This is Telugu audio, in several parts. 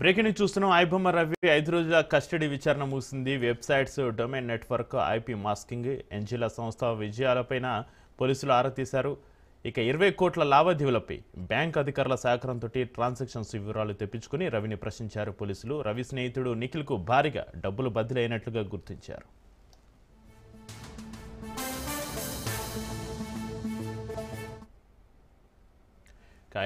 బ్రేకింగ్ న్యూస్ చూస్తున్నాం. ఐబొమ్మ రవి 5 రోజుల కస్టడీ విచారణ ముగిసింది. Websites, domain network, IP masking, ఎన్జిల సంస్థ విజయాలపైన పోలీసులు ఆరా తీశారు. ఇక 20 కోట్ల లావాదేవీలపై బ్యాంక్ అధికారుల సహకారంతో ట్రాన్సాక్షన్స్ వివరాలు తెప్పించుకుని రవిని ప్రశ్నించారు పోలీసులు. రవి స్నేహితుడు నిఖిల్కు భారీగా డబ్బులు బదిలీ అయినట్లుగా గుర్తించారు.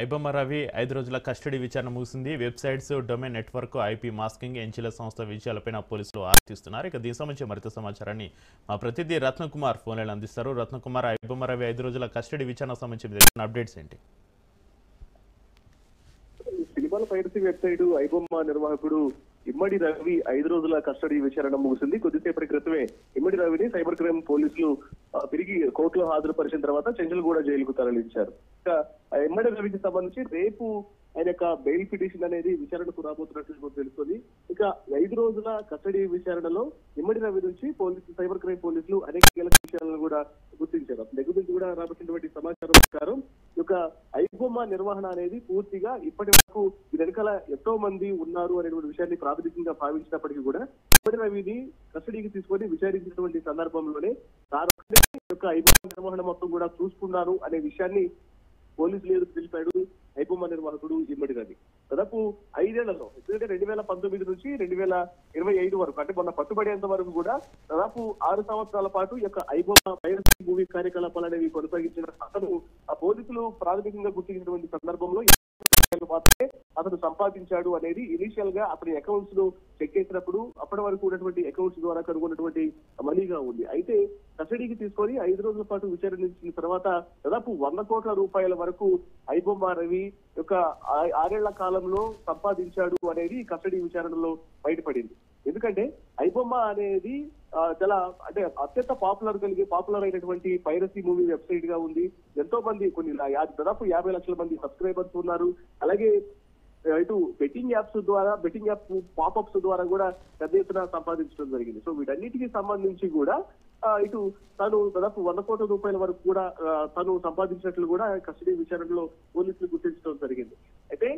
ఐబొమ్మ రవి 5 రోజుల కస్టడీ విచారణ ముగిసింది. Websites, domain network, IP masking, ఎన్జిల సంస్థ విజయాలపైన పోలీసులు ఆరా తీస్తున్నారు. ఇక దీనికి సంబంధించి మరింత సమాచారాన్ని మా ప్రతినిధి రత్నకుమార్ ఫోన్లైన్ అందిస్తారు. రత్నకుమార్, ఐబొమ్మ రవి 5 రోజుల కస్టడీ విచారణకు సంబంధించిన అప్డేట్స్ ఏంటి? సినిమాల పైరసీ వెబ్సైట్ ఐబొమ్మ నిర్వాహకుడు ఇమ్మడి రవి 5 రోజుల కస్టడీ విచారణ ముగిసింది. కొద్దిసేపటి క్రితమే ఇమ్మడి రవిని సైబర్ క్రైమ్ పోలీసులు తిరిగి కోర్టులో హాజరుపరిచిన తర్వాత చెంచల్గూడ జైలుకు తరలించారు. ఇక ఇమ్మడి రవికి సంబంధించి రేపు ఆయన యొక్క బెయిల్ పిటిషన్ అనేది విచారణకు రాబోతున్నట్లు తెలుస్తుంది. ఇక 5 రోజుల కస్టడీ విచారణలో ఇమ్మడి రవి నుంచి సైబర్ క్రైమ్ పోలీసులు అనేక కీలక విషయాలను కూడా గుర్తించారు. దగ్గర నుంచి కూడా రాబట్టినటువంటి సమాచారం ప్రకారం ఈ యొక్క ఐబొమ్మ నిర్వహణ అనేది పూర్తిగా ఇప్పటి వరకు వెనకాల ఎంతో మంది ఉన్నారు అనేటువంటి విషయాన్ని ప్రాథమికంగా భావించినప్పటికీ కూడా ఇమ్మడి రవిని కస్టడీకి తీసుకొని విచారించినటువంటి సందర్భంలోనే యొక్క ఐబొమ్మ నిర్వహణ మొత్తం కూడా చూసుకున్నారు అనే విషయాన్ని పోలీసులు ఎదురు తెలిపాడు ఐబొమ్మ నిర్వాహకుడు ఇమ్మడి రవి. దాదాపు 5 ఏళ్లలో, ఎందుకంటే 2019 నుంచి 2025 వరకు, అంటే మొన్న పట్టుబడేంత వరకు కూడా దాదాపు 6 సంవత్సరాల పాటు ఈ యొక్క ఐబొమ్మ పైరసీ మూవీ కార్యకలాపాలు అనేవి కొనసాగించిన అతను ఆ పోలీసులు ప్రాథమికంగా గుర్తించినటువంటి సందర్భంలో మాత్రమే అతను సంపాదించాడు అనేది ఇనిషియల్ గా అతని అకౌంట్స్ ను చెక్ చేసినప్పుడు అప్పటి వరకు ఉన్నటువంటి అకౌంట్స్ ద్వారా కనుగొన్నటువంటి మనీగా ఉంది. అయితే కస్టడీకి తీసుకొని 5 రోజుల పాటు విచారించిన తర్వాత దాదాపు 100 కోట్ల రూపాయల వరకు ఐబొమ్మ రవి యొక్క 6 ఏళ్ల కాలంలో సంపాదించాడు అనేది కస్టడీ విచారణలో బయటపడింది. ఎందుకంటే ఐబొమ్మ అనేది చాలా అంటే అత్యంత పాపులర్ అయినటువంటి పైరసీ మూవీ వెబ్సైట్ గా ఉంది. ఎంతో మంది దాదాపు 50 లక్షల మంది సబ్స్క్రైబర్స్ ఉన్నారు. అలాగే ఇటు బెట్టింగ్ యాప్ పాపప్స్ ద్వారా కూడా పెద్ద ఎత్తున సంపాదించడం జరిగింది. సో వీటన్నిటికీ సంబంధించి కూడా ఇటు తను దాదాపు 100 కోట్ల రూపాయల వరకు కూడా తను సంపాదించినట్లు కూడా కస్టడీ విచారణలో పోలీసులు గుర్తించడం జరిగింది. అయితే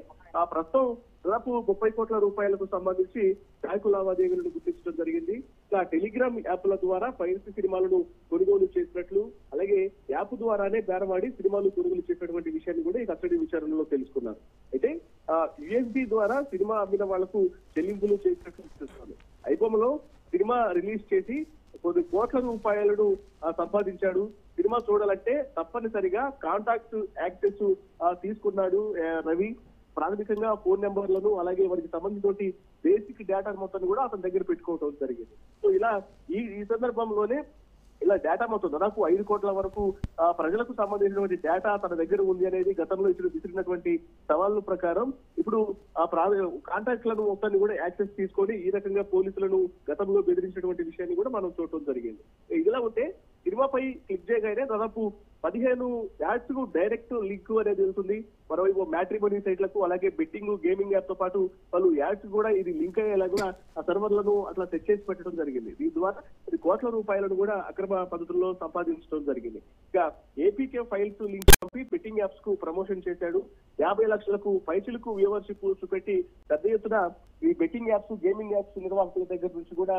ప్రస్తుతం దాదాపు 30 కోట్ల రూపాయలకు సంబంధించి బ్యాంకు లావాదేవీలను గుర్తించడం జరిగింది. ఇలా టెలిగ్రామ్ యాప్ల ద్వారా పైరసీ సినిమాలను కొనుగోలు చేసినట్లు, అలాగే యాప్ ద్వారానే బేరమాడి సినిమాలు కొనుగోలు చేసినటువంటి విషయాన్ని కూడా ఈ కస్టడీ విచారణలో తెలుసుకున్నారు. అయితే యుఎస్బి ద్వారా సినిమా అమ్మిన వాళ్లకు చెల్లింపులు చేసినట్లు తెలుస్తుంది. ఐబొమ్మలో సినిమా రిలీజ్ చేసి కొన్ని కోట్ల రూపాయలను సంపాదించాడు. సినిమా చూడాలంటే తప్పనిసరిగా కాంటాక్ట్ యాక్సెస్ తీసుకున్నాడు రవి. ప్రాథమికంగా ఫోన్ నెంబర్లను, అలాగే వారికి సంబంధించిన బేసిక్ డేటా మొత్తాన్ని కూడా అతని దగ్గర పెట్టుకోవడం జరిగింది. సో ఇలా ఈ సందర్భంలోనే ఇలా డేటా మొత్తం దాదాపు 5 కోట్ల వరకు ప్రజలకు సంబంధించినటువంటి డేటా తన దగ్గర ఉంది అనేది గతంలో విసిరినటువంటి సవాళ్ళ ప్రకారం ఇప్పుడు ఆ కాంటాక్ట్లను మొత్తాన్ని కూడా యాక్సెస్ తీసుకొని ఈ రకంగా పోలీసులను గతంలో బెదిరించినటువంటి విషయాన్ని కూడా మనం చూడటం జరిగింది. ఇలా ఉంటే సినిమాపై క్లిక్ చేయగానే దాదాపు 15 యాడ్స్ కు డైరెక్ట్ లింక్ అనేది ఉంటుంది. మరోవైపు మ్యాట్రిమోనీ సైట్లకు, అలాగే బెట్టింగ్, గేమింగ్ యాప్ తో పాటు పలు యాడ్స్ కూడా ఇది లింక్ అయ్యేలా కూడా ఆ సర్వర్లను అట్లా సెట్ చేసి పెట్టడం జరిగింది. దీని ద్వారా ఇది కోట్ల రూపాయలను కూడా అక్రమ పద్ధతుల్లో సంపాదించడం జరిగింది. ఇక ఏపీకే ఫైల్స్ లింక్ పంపి బెట్టింగ్ యాప్స్ కు ప్రమోషన్ చేశాడు. 50 లక్షలకు పైసలకు వ్యూవర్షిప్ చూపెట్టి పెద్ద ఎత్తున ఈ బెట్టింగ్ యాప్స్, గేమింగ్ యాప్స్ నిర్వాహకుల దగ్గర నుంచి కూడా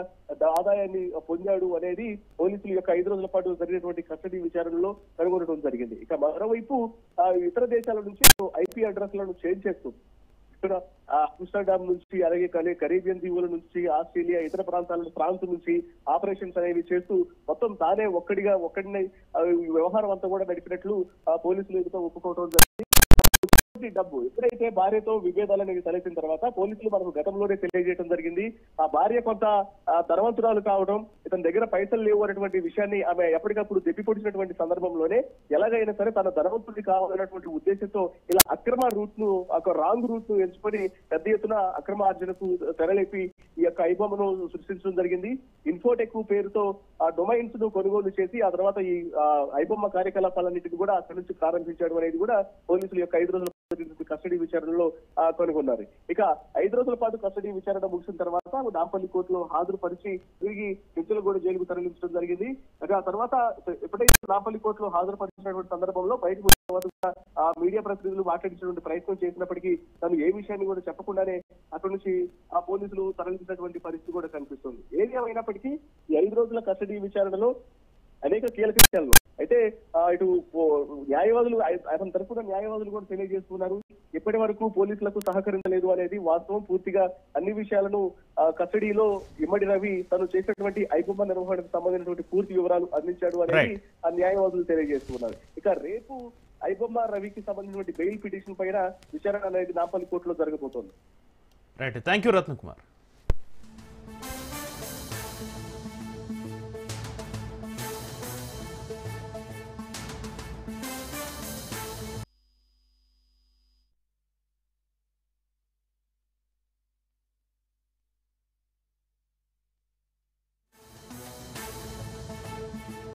ఆదాయాన్ని పొందాడు అనేది పోలీసుల యొక్క 5 రోజుల పాటు జరిగినటువంటి కస్టడీ విచారణలో కనుగొనడం జరిగింది. ఇక మరోవైపు ఇతర దేశాల నుంచి ఐపీ అడ్రస్లను చేంజ్ చేస్తూ ఇక్కడ ఆమ్స్టర్డామ్ నుంచి, అలాగే కరేబియన్ దీవుల నుంచి, ఆస్ట్రేలియా, ఇతర ప్రాంతం నుంచి ఆపరేషన్స్ అనేవి చేస్తూ మొత్తం తానే ఒక్కడినే వ్యవహారం అంతా కూడా నడిపినట్లు పోలీసులు ఎదుట ఒప్పుకోవడం జరిగింది. డబ్బు ఎప్పుడైతే భార్యతో విభేదాలు అనేవి తలెత్తిన తర్వాత పోలీసులు మనకు గతంలోనే తెలియజేయడం జరిగింది. ఆ భార్య కొంత ధనవంతురాలు కావడం, ఇతని దగ్గర పైసలు లేవు అనేటువంటి విషయాన్ని ఆమె ఎప్పటికప్పుడు దెప్పిపొడిచినటువంటి సందర్భంలోనే ఎలాగైనా సరే తన ధనవంతుడి కావాలన్నటువంటి ఉద్దేశంతో ఇలా అక్రమ రూట్ ను, ఒక రాంగ్ రూట్ ను ఎంచుకొని పెద్ద ఎత్తున అక్రమ ఆర్జనకు తెరలేపి ఈ యొక్క ఐబొమ్మను సృష్టించడం జరిగింది. ఇన్ఫోటెక్ పేరుతో ఆ డొమైన్స్ ను కొనుగోలు చేసి ఆ తర్వాత ఈ ఐబొమ్మ కార్యకలాపాలన్నింటినీ కూడా అక్కడి నుంచి ప్రారంభించడం అనేది కూడా పోలీసుల యొక్క 5 రోజుల కస్టడీ విచారణలో కనుగొన్నారు. ఇక 5 రోజుల పాటు కస్టడీ విచారణ ముగిసిన తర్వాత నాంపల్లి కోర్టులో హాజరుపరిచి తిరిగి పెంచలగూడ జైలుకు తరలించడం జరిగింది. ఆ తర్వాత ఎప్పుడైతే నాంపల్లి కోర్టులో హాజరుపరిచినటువంటి సందర్భంలో బయటకు వచ్చిన తర్వాత ఆ మీడియా ప్రతినిధులు మాట్లాడించినటువంటి ప్రయత్నం చేసినప్పటికీ తను ఏ విషయాన్ని కూడా చెప్పకుండానే అక్కడి నుంచి ఆ పోలీసులు తరలించినటువంటి పరిస్థితి కూడా కనిపిస్తుంది. ఏది ఏమైనప్పటికీ ఈ 5 రోజుల కస్టడీ విచారణలో అనేక కీలక విషయాలు అయితే ఇటు న్యాయవాదులు అతని తరఫున న్యాయవాదులు కూడా తెలియజేస్తున్నారు. ఇప్పటి వరకు పోలీసులకు సహకరించలేదు అనేది వాస్తవం. పూర్తిగా అన్ని విషయాలను కస్టడీలో ఇమ్మడి రవి తను చేసినటువంటి ఐబొమ్మ నిర్వహణకు సంబంధించినటువంటి పూర్తి వివరాలు అందించాడు అనేది ఆ న్యాయవాదులు తెలియజేస్తున్నారు. ఇక రేపు ఐబొమ్మ రవికి సంబంధించినటువంటి బెయిల్ పిటిషన్ పైన విచారణ అనేది నాంపల్లి కోర్టులో జరగబోతోంది. Right, thank you Ratna Kumar.